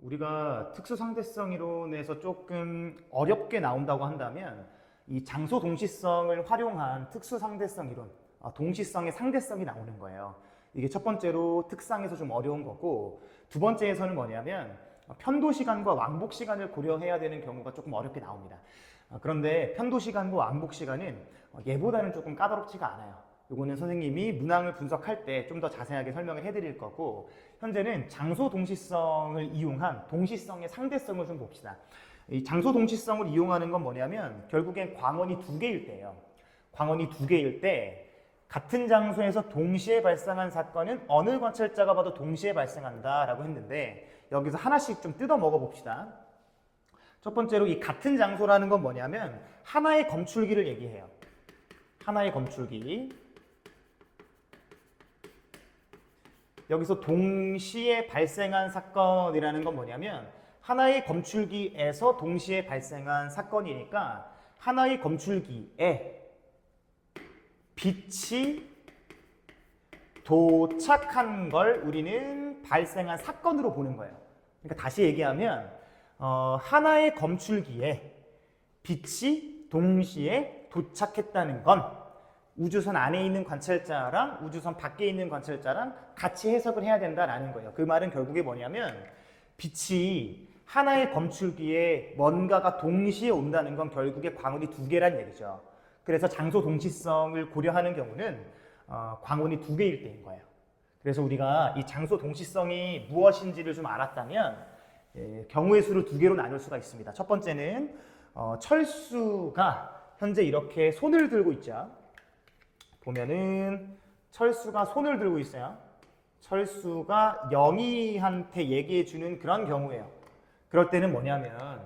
우리가 특수상대성 이론에서 조금 어렵게 나온다고 한다면 이 장소 동시성을 활용한 특수상대성 이론, 동시성의 상대성이 나오는 거예요. 이게 첫 번째로 특상에서 좀 어려운 거고, 두 번째에서는 뭐냐면 편도시간과 왕복시간을 고려해야 되는 경우가 조금 어렵게 나옵니다. 그런데 편도시간과 왕복시간은 얘보다는 조금 까다롭지가 않아요. 이거는 선생님이 문항을 분석할 때 좀 더 자세하게 설명을 해드릴 거고, 현재는 장소 동시성을 이용한 동시성의 상대성을 좀 봅시다. 이 장소 동시성을 이용하는 건 뭐냐면 결국엔 광원이 두 개일 때예요. 광원이 두 개일 때 같은 장소에서 동시에 발생한 사건은 어느 관찰자가 봐도 동시에 발생한다라고 했는데, 여기서 하나씩 좀 뜯어 먹어 봅시다. 첫 번째로 이 같은 장소라는 건 뭐냐면 하나의 검출기를 얘기해요. 하나의 검출기. 여기서 동시에 발생한 사건이라는 건 뭐냐면 하나의 검출기에서 동시에 발생한 사건이니까 하나의 검출기에 빛이 도착한 걸 우리는 발생한 사건으로 보는 거예요. 그러니까 다시 얘기하면 하나의 검출기에 빛이 동시에 도착했다는 건 우주선 안에 있는 관찰자랑 우주선 밖에 있는 관찰자랑 같이 해석을 해야 된다라는 거예요. 그 말은 결국에 뭐냐면 빛이 하나의 검출기에 뭔가가 동시에 온다는 건 결국에 광원이 두 개란 얘기죠. 그래서 장소 동시성을 고려하는 경우는 광원이 두 개일 때인 거예요. 그래서 우리가 이 장소 동시성이 무엇인지를 좀 알았다면 경우의 수를 두 개로 나눌 수가 있습니다. 첫 번째는 철수가 현재 이렇게 손을 들고 있죠. 보면은 철수가 손을 들고 있어요. 철수가 영희한테 얘기해 주는 그런 경우예요. 그럴 때는 뭐냐면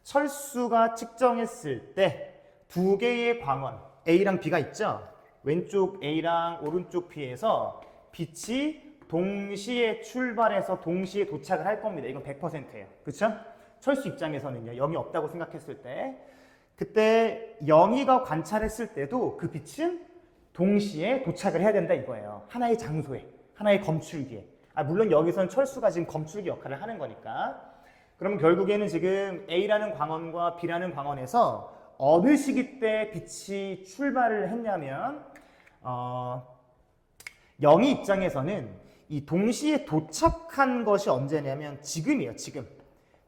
철수가 측정했을 때 두 개의 광원 A랑 B가 있죠. 왼쪽 A랑 오른쪽 B에서 빛이 동시에 출발해서 동시에 도착을 할 겁니다. 이건 100%예요. 그렇죠? 철수 입장에서는요. 0이 없다고 생각했을 때 그때 영희가 관찰했을 때도 그 빛은 동시에 도착을 해야 된다 이거예요. 하나의 장소에, 하나의 검출기에. 물론 여기서는 철수가 지금 검출기 역할을 하는 거니까. 그럼 결국에는 지금 A라는 광원과 B라는 광원에서 어느 시기 때 빛이 출발을 했냐면 영희 입장에서는 이 동시에 도착한 것이 언제냐면 지금이에요.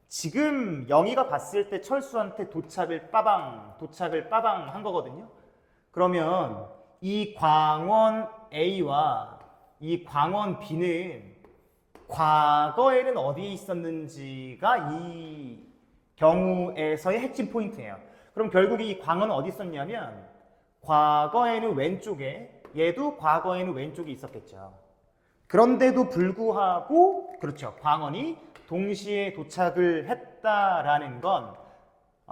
지금 영희가 봤을 때 철수한테 도착을 빠방 한 거거든요. 그러면 이 광원 A와 이 광원 B는 과거에는 어디에 있었는지가 이 경우에서의 핵심 포인트예요. 그럼 결국에 이 광원은 어디 있었냐면 과거에는 왼쪽에, 얘도 과거에는 왼쪽에 있었겠죠. 그런데도 불구하고 그렇죠. 광원이 동시에 도착을 했다라는 건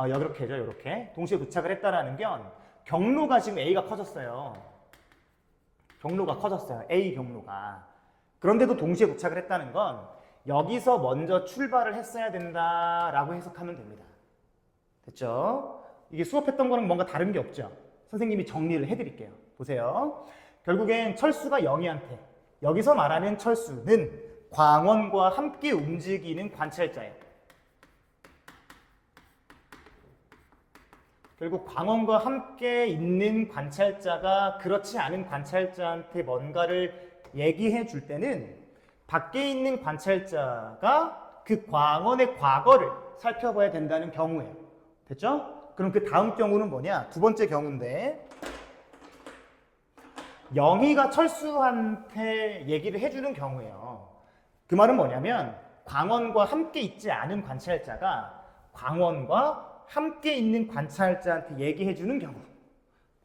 이렇게죠. 이렇게 동시에 도착을 했다라는 건 경로가 지금 A가 커졌어요. 경로가 커졌어요. A 경로가. 그런데도 동시에 도착을 했다는 건 여기서 먼저 출발을 했어야 된다라고 해석하면 됩니다. 됐죠? 이게 수업했던 거랑 뭔가 다른 게 없죠? 선생님이 정리를 해드릴게요. 보세요. 결국엔 철수가 영희한테, 여기서 말하는 철수는 광원과 함께 움직이는 관찰자예요. 결국 광원과 함께 있는 관찰자가 그렇지 않은 관찰자한테 뭔가를 얘기해 줄 때는 밖에 있는 관찰자가 그 광원의 과거를 살펴봐야 된다는 경우예요. 됐죠? 그럼 그 다음 경우는 뭐냐? 두 번째 경우인데 영희가 철수한테 얘기를 해주는 경우예요. 그 말은 뭐냐면 광원과 함께 있지 않은 관찰자가 광원과 함께 있는 관찰자한테 얘기해주는 경우.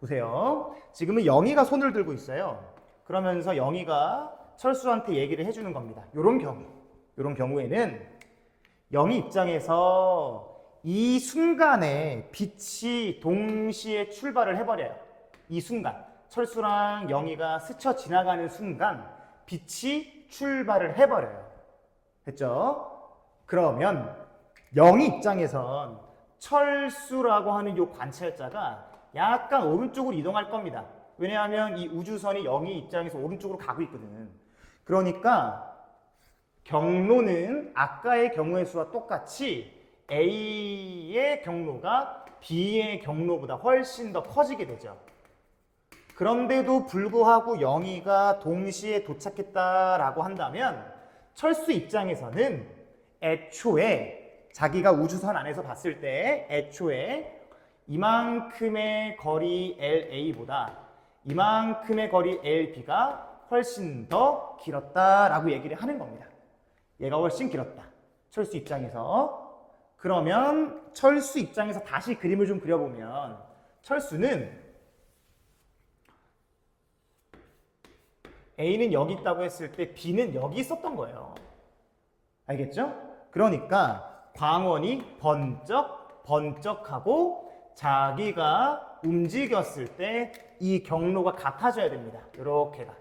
보세요. 지금은 영희가 손을 들고 있어요. 그러면서 영희가 철수한테 얘기를 해주는 겁니다. 이런 경우에는 영희 입장에서 이 순간에 빛이 동시에 출발을 해버려요. 이 순간. 철수랑 영희가 스쳐 지나가는 순간 빛이 출발을 해버려요. 됐죠? 그러면 영희 입장에선 철수라고 하는 이 관찰자가 약간 오른쪽으로 이동할 겁니다. 왜냐하면 이 우주선이 영희 입장에서 오른쪽으로 가고 있거든. 그러니까 경로는 아까의 경우의 수와 똑같이 A의 경로가 B의 경로보다 훨씬 더 커지게 되죠. 그런데도 불구하고 영희가 동시에 도착했다라고 한다면 철수 입장에서는 애초에 자기가 우주선 안에서 봤을 때 애초에 이만큼의 거리 LA보다 이만큼의 거리 LB가 훨씬 더 길었다라고 얘기를 하는 겁니다. 얘가 훨씬 길었다. 철수 입장에서. 그러면 철수 입장에서 다시 그림을 좀 그려보면 철수는 A는 여기 있다고 했을 때 B는 여기 있었던 거예요. 알겠죠? 그러니까 광원이 번쩍하고 자기가 움직였을 때 이 경로가 같아져야 됩니다. 이렇게가.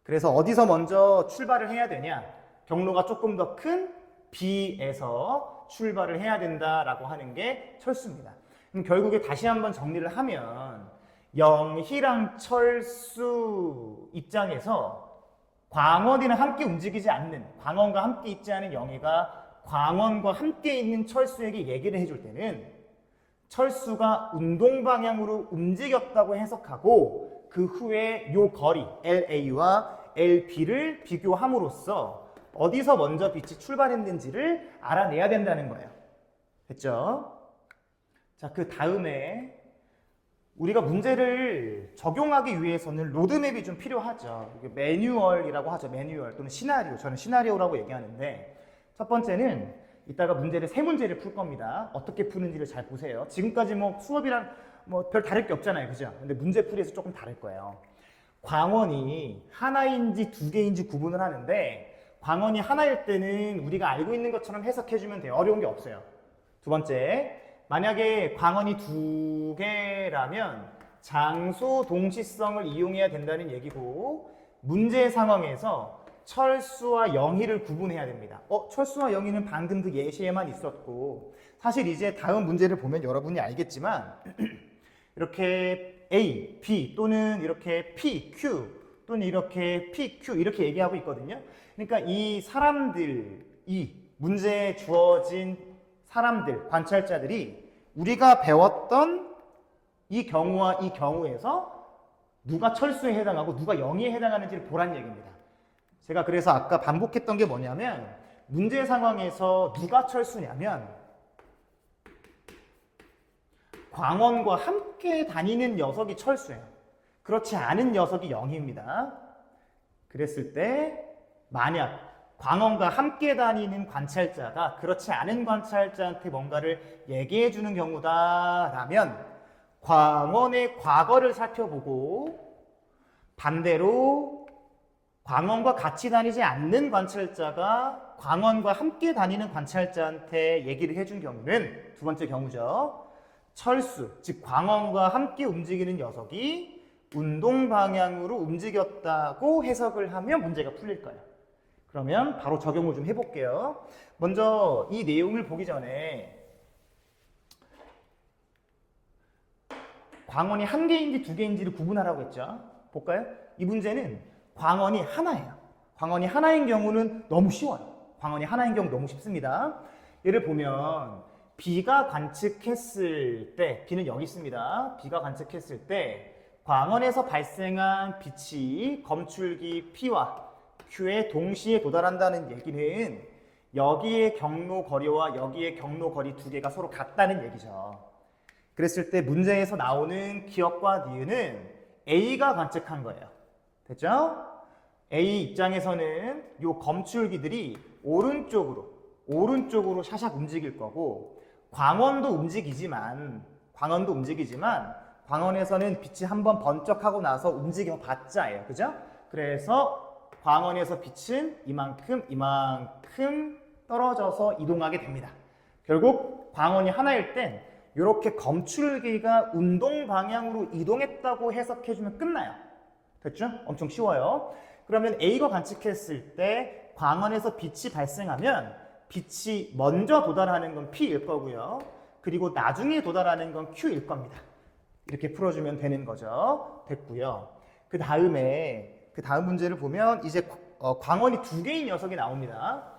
그래서 어디서 먼저 출발을 해야 되냐? 경로가 조금 더 큰 B에서 출발을 해야 된다라고 하는 게 철수입니다. 그럼 결국에 다시 한번 정리를 하면 영희랑 철수 입장에서 광원이랑 함께 움직이지 않는, 광원과 함께 있지 않은 영희가 광원과 함께 있는 철수에게 얘기를 해줄 때는 철수가 운동 방향으로 움직였다고 해석하고 그 후에 요 거리 LA와 LB를 비교함으로써 어디서 먼저 빛이 출발했는지를 알아내야 된다는 거예요. 됐죠? 자, 그 다음에 우리가 문제를 적용하기 위해서는 로드맵이 좀 필요하죠. 매뉴얼이라고 하죠. 매뉴얼 또는 시나리오. 저는 시나리오라고 얘기하는데 첫 번째는 이따가 문제를 세 문제를 풀 겁니다. 어떻게 푸는지를 잘 보세요. 지금까지 뭐 수업이랑 뭐 별 다를 게 없잖아요. 그죠? 근데 문제풀이에서 조금 다를 거예요. 광원이 하나인지 두 개인지 구분을 하는데 광원이 하나일 때는 우리가 알고 있는 것처럼 해석해주면 돼요. 어려운 게 없어요. 두 번째, 만약에 광원이 두 개라면 장소 동시성을 이용해야 된다는 얘기고 문제 상황에서 철수와 영희를 구분해야 됩니다. 철수와 영희는 방금 그 예시에만 있었고 사실 이제 다음 문제를 보면 여러분이 알겠지만 이렇게 A, B 또는 이렇게 P, Q 또는 이렇게 P, Q 이렇게 얘기하고 있거든요. 그러니까 이 사람들, 이 문제에 주어진 사람들, 관찰자들이 우리가 배웠던 이 경우와 이 경우에서 누가 철수에 해당하고 누가 영희에 해당하는지를 보란 얘기입니다. 제가 그래서 아까 반복했던 게 뭐냐면 문제 상황에서 누가 철수냐면 광원과 함께 다니는 녀석이 철수예요. 그렇지 않은 녀석이 영희입니다. 그랬을 때 만약 광원과 함께 다니는 관찰자가 그렇지 않은 관찰자한테 뭔가를 얘기해 주는 경우다라면 광원의 과거를 살펴보고 반대로 광원과 같이 다니지 않는 관찰자가 광원과 함께 다니는 관찰자한테 얘기를 해준 경우는 두 번째 경우죠. 철수, 즉 광원과 함께 움직이는 녀석이 운동 방향으로 움직였다고 해석을 하면 문제가 풀릴 거예요. 그러면 바로 적용을 좀 해볼게요. 먼저 이 내용을 보기 전에 광원이 한 개인지 두 개인지를 구분하라고 했죠. 볼까요? 이 문제는 광원이 하나예요. 광원이 하나인 경우는 너무 쉬워요. 광원이 하나인 경우 너무 쉽습니다. 예를 보면 B가 관측했을 때, B는 여기 있습니다. B가 관측했을 때 광원에서 발생한 빛이 검출기 P와 Q에 동시에 도달한다는 얘기는 여기의 경로 거리와 여기의 경로 거리 두 개가 서로 같다는 얘기죠. 그랬을 때 문제에서 나오는 기억과 니은은 A가 관측한 거예요. 됐죠? A 입장에서는 이 검출기들이 오른쪽으로 샤샥 움직일 거고 광원도 움직이지만 광원에서는 빛이 한번 번쩍하고 나서 움직여 봤자예요. 그죠? 그래서 광원에서 빛은 이만큼 떨어져서 이동하게 됩니다. 결국 광원이 하나일 땐 이렇게 검출기가 운동 방향으로 이동했다고 해석해주면 끝나요. 됐죠? 엄청 쉬워요. 그러면 A가 관측했을 때 광원에서 빛이 발생하면 빛이 먼저 도달하는 건 P일 거고요. 그리고 나중에 도달하는 건 Q일 겁니다. 이렇게 풀어주면 되는 거죠. 됐고요. 그 다음 문제를 보면 이제 광원이 두 개인 녀석이 나옵니다.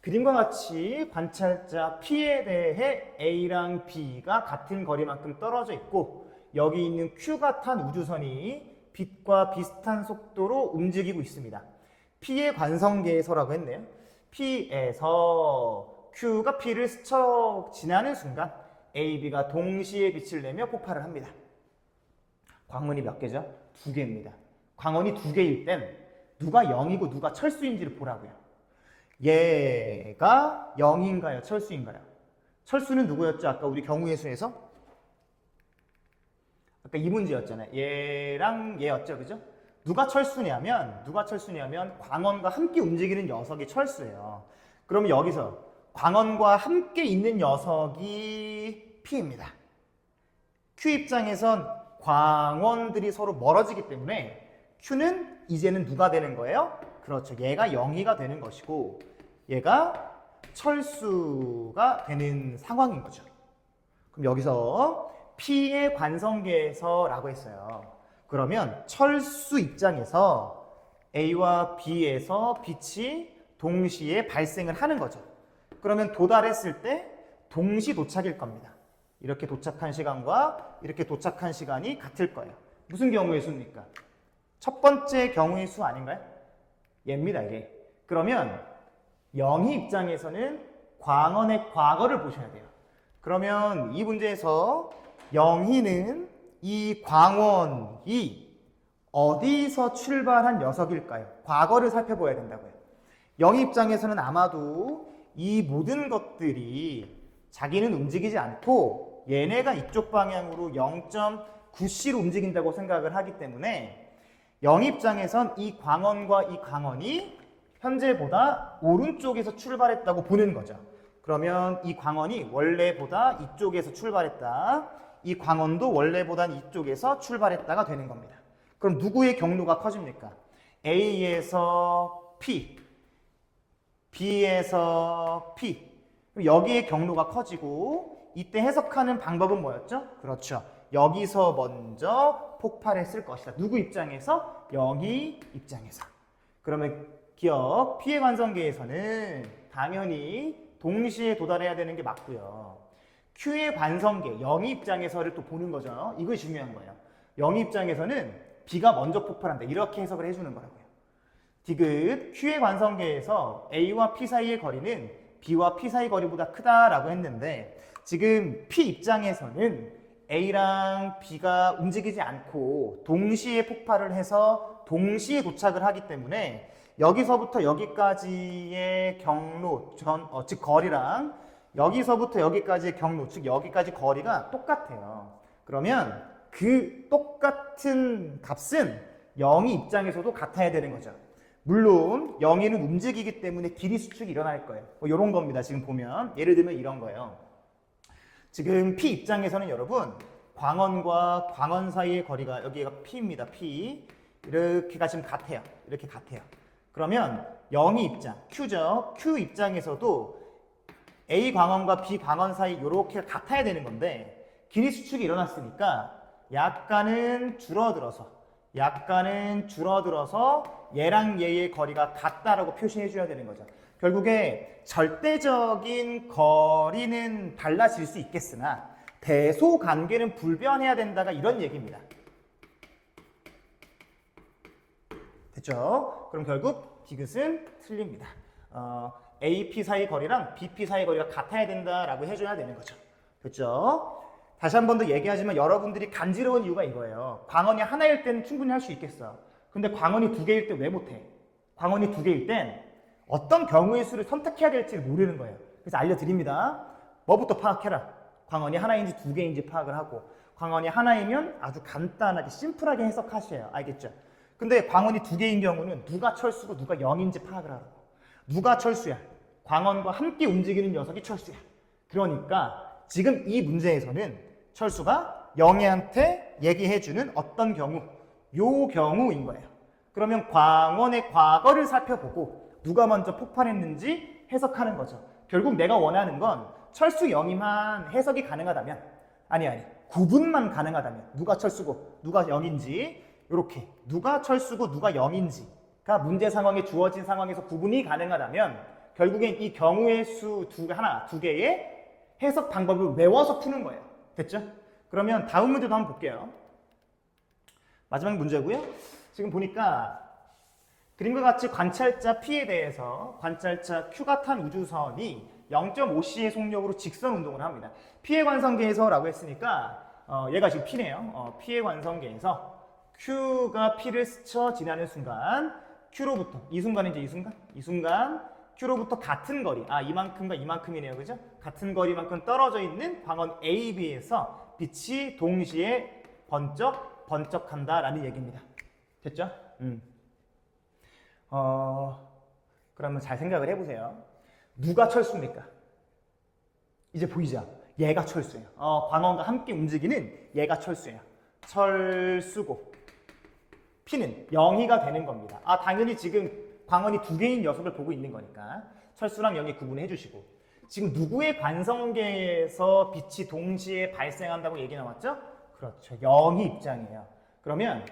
그림과 같이 관찰자 P에 대해 A랑 B가 같은 거리만큼 떨어져 있고 여기 있는 Q가 탄 우주선이 빛과 비슷한 속도로 움직이고 있습니다. P의 관성계에서라고 했네요. P에서 Q가 P를 스쳐 지나는 순간 A, B가 동시에 빛을 내며 폭발을 합니다. 광원이 몇 개죠? 두 개입니다. 광원이 두 개일 땐 누가 0이고 누가 철수인지를 보라고요. 얘가 0인가요? 철수인가요? 철수는 누구였죠? 아까 우리 경우의 수에서? 아까 이 문제였잖아요. 얘랑 얘였죠. 그죠? 누가 철수냐면 광원과 함께 움직이는 녀석이 철수예요. 그러면 여기서 광원과 함께 있는 녀석이 P입니다. Q 입장에선 광원들이 서로 멀어지기 때문에 Q는 이제는 누가 되는 거예요? 그렇죠. 얘가 0이가 되는 것이고 얘가 철수가 되는 상황인 거죠. 그럼 여기서 P의 관성계에서라고 했어요. 그러면 철수 입장에서 A와 B에서 빛이 동시에 발생을 하는 거죠. 그러면 도달했을 때 동시 도착일 겁니다. 이렇게 도착한 시간과 이렇게 도착한 시간이 같을 거예요. 무슨 경우의 수입니까? 첫 번째 경우의 수 아닌가요? 얘입니다, 이게. 그러면 영희 입장에서는 광원의 과거를 보셔야 돼요. 그러면 이 문제에서 영희는 이 광원이 어디서 출발한 녀석일까요? 과거를 살펴봐야 된다고요. 영희 입장에서는 아마도 이 모든 것들이 자기는 움직이지 않고 얘네가 이쪽 방향으로 0.9c로 움직인다고 생각을 하기 때문에 영희 입장에선 이 광원과 이 광원이 현재보다 오른쪽에서 출발했다고 보는 거죠. 그러면 이 광원이 원래보다 이쪽에서 출발했다. 이 광원도 원래보다 이쪽에서 출발했다가 되는 겁니다. 그럼 누구의 경로가 커집니까? A에서 P, B에서 P. 여기의 경로가 커지고 이때 해석하는 방법은 뭐였죠? 그렇죠. 여기서 먼저 폭발했을 것이다. 누구 입장에서? 영희 입장에서. 그러면 기억, P의 관성계에서는 당연히 동시에 도달해야 되는 게 맞고요. Q의 관성계, 영희 입장에서를 또 보는 거죠. 이거 중요한 거예요. 영희 입장에서는 B가 먼저 폭발한다. 이렇게 해석을 해주는 거라고요. 디귿, Q의 관성계에서 A와 P 사이의 거리는 B와 P 사이 거리보다 크다라고 했는데 지금 P 입장에서는 A랑 B가 움직이지 않고 동시에 폭발을 해서 동시에 도착을 하기 때문에 여기서부터 여기까지의 경로, 즉 거리랑 여기서부터 여기까지의 경로, 즉 여기까지 거리가 똑같아요. 그러면 그 똑같은 값은 영희 입장에서도 같아야 되는 거죠. 물론 영희는 움직이기 때문에 길이 수축이 일어날 거예요. 이런 겁니다. 지금 보면 예를 들면 이런 거예요. 지금 P 입장에서는 여러분 광원과 광원 사이의 거리가 여기가 P입니다. P 이렇게가 지금 같아요. 이렇게 같아요. 그러면 영희 입장, Q죠. Q 입장에서도 A 광원과 B 광원 사이 이렇게 같아야 되는 건데 길이 수축이 일어났으니까 약간은 줄어들어서 얘랑 얘의 거리가 같다라고 표시해 줘야 되는 거죠. 결국에 절대적인 거리는 달라질 수 있겠으나 대소 관계는 불변해야 된다가 이런 얘기입니다. 됐죠? 그럼 결국 디귿은 틀립니다. AP 사이 거리랑 BP 사이 거리가 같아야 된다라고 해줘야 되는 거죠. 됐죠? 다시 한 번 더 얘기하지만 여러분들이 간지러운 이유가 이거예요. 광원이 하나일 때는 충분히 할 수 있겠어. 근데 광원이 두 개일 때 왜 못해? 광원이 두 개일 땐 어떤 경우의 수를 선택해야 될지 모르는 거예요. 그래서 알려드립니다. 뭐부터 파악해라. 광원이 하나인지 두 개인지 파악을 하고 광원이 하나이면 아주 간단하게 심플하게 해석하셔요. 알겠죠? 근데 광원이 두 개인 경우는 누가 철수고 누가 영인지 파악을 하라고. 누가 철수야? 광원과 함께 움직이는 녀석이 철수야. 그러니까 지금 이 문제에서는 철수가 영희한테 얘기해주는 어떤 경우, 요 경우인 거예요. 그러면 광원의 과거를 살펴보고 누가 먼저 폭발했는지 해석하는 거죠. 결국 내가 원하는 건 철수 영희만 해석이 가능하다면 아니 구분만 가능하다면 누가 철수고 누가 영인지 이렇게 누가 철수고 누가 영인지 가 문제 상황에 주어진 상황에서 구분이 가능하다면 결국엔 이 경우의 수 두 개의 해석 방법을 외워서 푸는 거예요. 됐죠? 그러면 다음 문제도 한번 볼게요. 마지막 문제고요. 지금 보니까 그림과 같이 관찰자 P에 대해서 관찰자 Q가 탄 우주선이 0.5c의 속력으로 직선 운동을 합니다. P의 관성계에서라고 했으니까 얘가 지금 P네요. P의 관성계에서 Q가 P를 스쳐 지나는 순간 Q로부터 이 순간이죠. 이 순간 Q로부터 같은 거리 이만큼과 이만큼이네요. 그죠? 같은 거리만큼 떨어져 있는 광원 AB에서 빛이 동시에 번쩍한다라는 얘기입니다. 됐죠? 그러면 잘 생각을 해보세요. 누가 철수입니까? 이제 보이죠? 얘가 철수예요. 광원과 함께 움직이는 얘가 철수예요. 철수고 P는 0이가 되는 겁니다. 당연히 지금 광원이 두 개인 녀석을 보고 있는 거니까 철수랑 0이 구분해 주시고 지금 누구의 관성계에서 빛이 동시에 발생한다고 얘기 나왔죠? 그렇죠. 0이 입장이에요. 그러면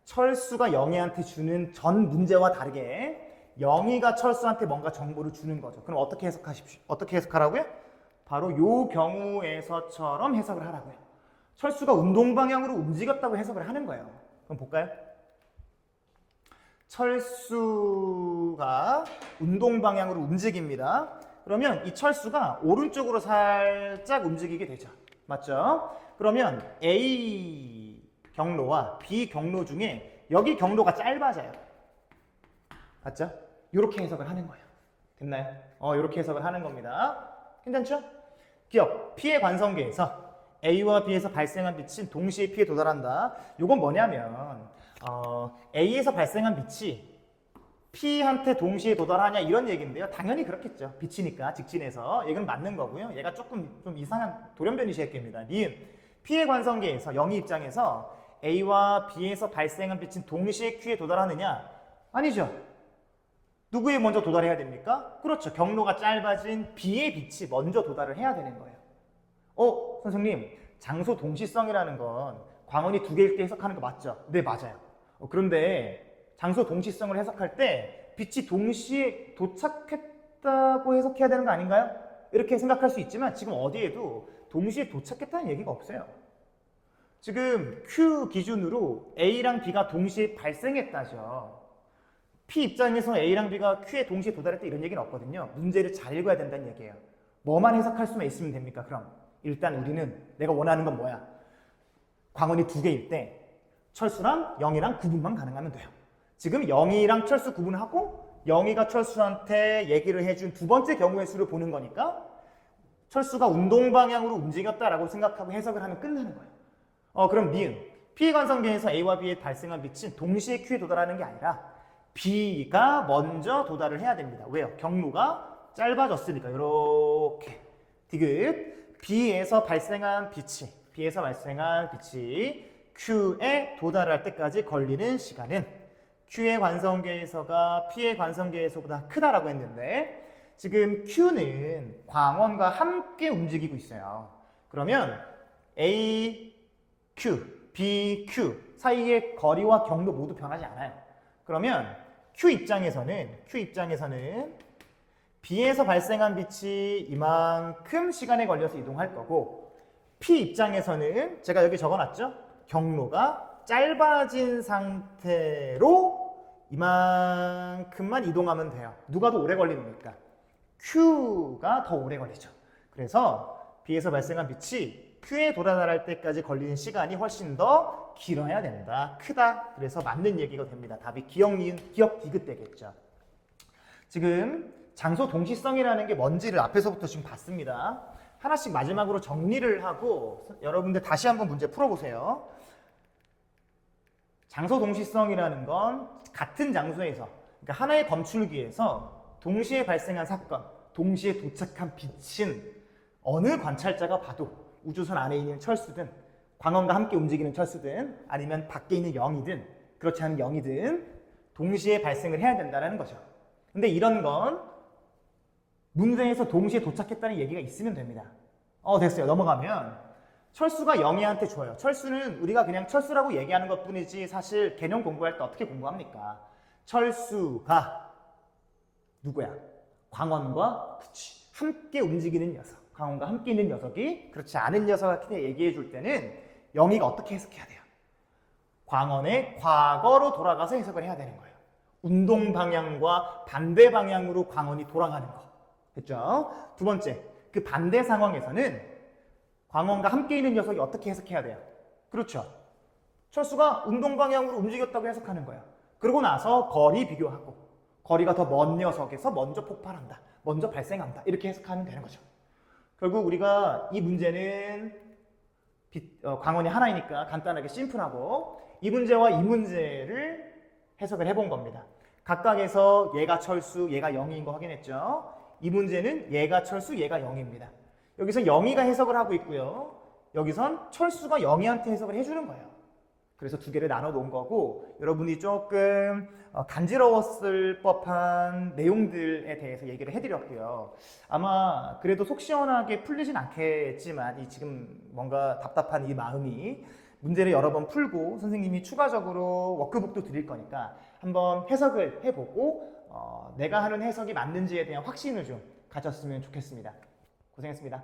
철수가 0이한테 주는 전 문제와 다르게 0이가 철수한테 뭔가 정보를 주는 거죠. 그럼 어떻게 해석하십시오? 어떻게 해석하라고요? 바로 요 경우에서처럼 해석을 하라고요. 철수가 운동 방향으로 움직였다고 해석을 하는 거예요. 그럼 볼까요? 철수가 운동 방향으로 움직입니다. 그러면 이 철수가 오른쪽으로 살짝 움직이게 되죠. 맞죠? 그러면 A 경로와 B 경로 중에 여기 경로가 짧아져요. 맞죠? 이렇게 해석을 하는 거예요. 됐나요? 이렇게 해석을 하는 겁니다. 괜찮죠? 기억, P의 관성계에서 A와 B에서 발생한 빛은 동시에 P에 도달한다. 이건 뭐냐면 A에서 발생한 빛이 P한테 동시에 도달하냐 이런 얘기인데요. 당연히 그렇겠죠. 빛이니까 직진해서. 이건 맞는 거고요. 얘가 조금 좀 이상한 돌연변이 시작됩니다. 니은 P의 관성계에서 0이 입장에서 A와 B에서 발생한 빛은 동시에 Q에 도달하느냐? 아니죠. 누구에 먼저 도달해야 됩니까? 그렇죠. 경로가 짧아진 B의 빛이 먼저 도달을 해야 되는 거예요. 선생님, 장소 동시성이라는 건 광원이 두 개일 때 해석하는 거 맞죠? 네, 맞아요. 그런데 장소 동시성을 해석할 때 빛이 동시에 도착했다고 해석해야 되는 거 아닌가요? 이렇게 생각할 수 있지만 지금 어디에도 동시에 도착했다는 얘기가 없어요. 지금 Q 기준으로 A랑 B가 동시에 발생했다죠. P 입장에서 A랑 B가 Q에 동시에 도달했다 이런 얘기는 없거든요. 문제를 잘 읽어야 된다는 얘기예요. 뭐만 해석할 수만 있으면 됩니까? 그럼 일단 우리는 내가 원하는 건 뭐야? 광원이 두 개일 때 철수랑 0이랑 구분만 가능하면 돼요. 지금 0이랑 철수 구분하고 0이가 철수한테 얘기를 해준 두 번째 경우의 수를 보는 거니까 철수가 운동 방향으로 움직였다라고 생각하고 해석을 하면 끝나는 거예요. 그럼 니은 P의 관성계에서 A와 B에 발생한 빛은 동시에 Q에 도달하는 게 아니라 B가 먼저 도달을 해야 됩니다. 왜요? 경로가 짧아졌으니까 이렇게 디귿 B에서 발생한 빛이 Q에 도달할 때까지 걸리는 시간은 Q의 관성계에서가 P의 관성계에서보다 크다라고 했는데 지금 Q는 광원과 함께 움직이고 있어요. 그러면 A, Q, B, Q 사이의 거리와 경로 모두 변하지 않아요. 그러면 Q 입장에서는 B에서 발생한 빛이 이만큼 시간에 걸려서 이동할 거고 P 입장에서는 제가 여기 적어놨죠? 경로가 짧아진 상태로 이만큼만 이동하면 돼요. 누가 더 오래 걸립니까? Q가 더 오래 걸리죠. 그래서 B에서 발생한 빛이 Q에 도달할 때까지 걸리는 시간이 훨씬 더 길어야 된다. 크다. 그래서 맞는 얘기가 됩니다. 답이 기억, 니은, 기억, 디귿 되겠죠. 지금 장소 동시성이라는 게 뭔지를 앞에서부터 지금 봤습니다. 하나씩 마지막으로 정리를 하고 여러분들 다시 한번 문제 풀어보세요. 장소 동시성이라는 건 같은 장소에서, 그러니까 하나의 검출기에서 동시에 발생한 사건, 동시에 도착한 빛은 어느 관찰자가 봐도 우주선 안에 있는 철수든 광원과 함께 움직이는 철수든 아니면 밖에 있는 0이든 그렇지 않은 0이든 동시에 발생을 해야 된다는 거죠. 근데 이런 건 문제에서 동시에 도착했다는 얘기가 있으면 됩니다. 됐어요. 넘어가면 철수가 0이한테 줘요. 철수는 우리가 그냥 철수라고 얘기하는 것뿐이지 사실 개념 공부할 때 어떻게 공부합니까? 철수가 누구야? 광원과 그치 함께 움직이는 녀석. 광원과 함께 있는 녀석이 그렇지 않은 녀석한테 얘기해 줄 때는 영희가 어떻게 해석해야 돼요? 광원의 과거로 돌아가서 해석을 해야 되는 거예요. 운동 방향과 반대 방향으로 광원이 돌아가는 거. 됐죠? 두 번째, 그 반대 상황에서는 광원과 함께 있는 녀석이 어떻게 해석해야 돼요? 그렇죠. 철수가 운동 방향으로 움직였다고 해석하는 거예요. 그러고 나서 거리 비교하고 거리가 더 먼 녀석에서 먼저 폭발한다. 먼저 발생한다. 이렇게 해석하면 되는 거죠. 결국 우리가 이 문제는 광원이 하나이니까 간단하게 심플하고 이 문제와 이 문제를 해석을 해본 겁니다. 각각에서 얘가 철수, 얘가 영희인 거 확인했죠? 이 문제는 얘가 철수, 얘가 영희입니다. 여기서 영희가 해석을 하고 있고요. 여기선 철수가 영희한테 해석을 해주는 거예요. 그래서 두 개를 나눠 놓은 거고 여러분이 조금 간지러웠을 법한 내용들에 대해서 얘기를 해드렸고요. 아마 그래도 속 시원하게 풀리진 않겠지만 이 지금 뭔가 답답한 이 마음이 문제를 여러 번 풀고 선생님이 추가적으로 워크북도 드릴 거니까 한번 해석을 해보고 내가 하는 해석이 맞는지에 대한 확신을 좀 가졌으면 좋겠습니다. 고생했습니다.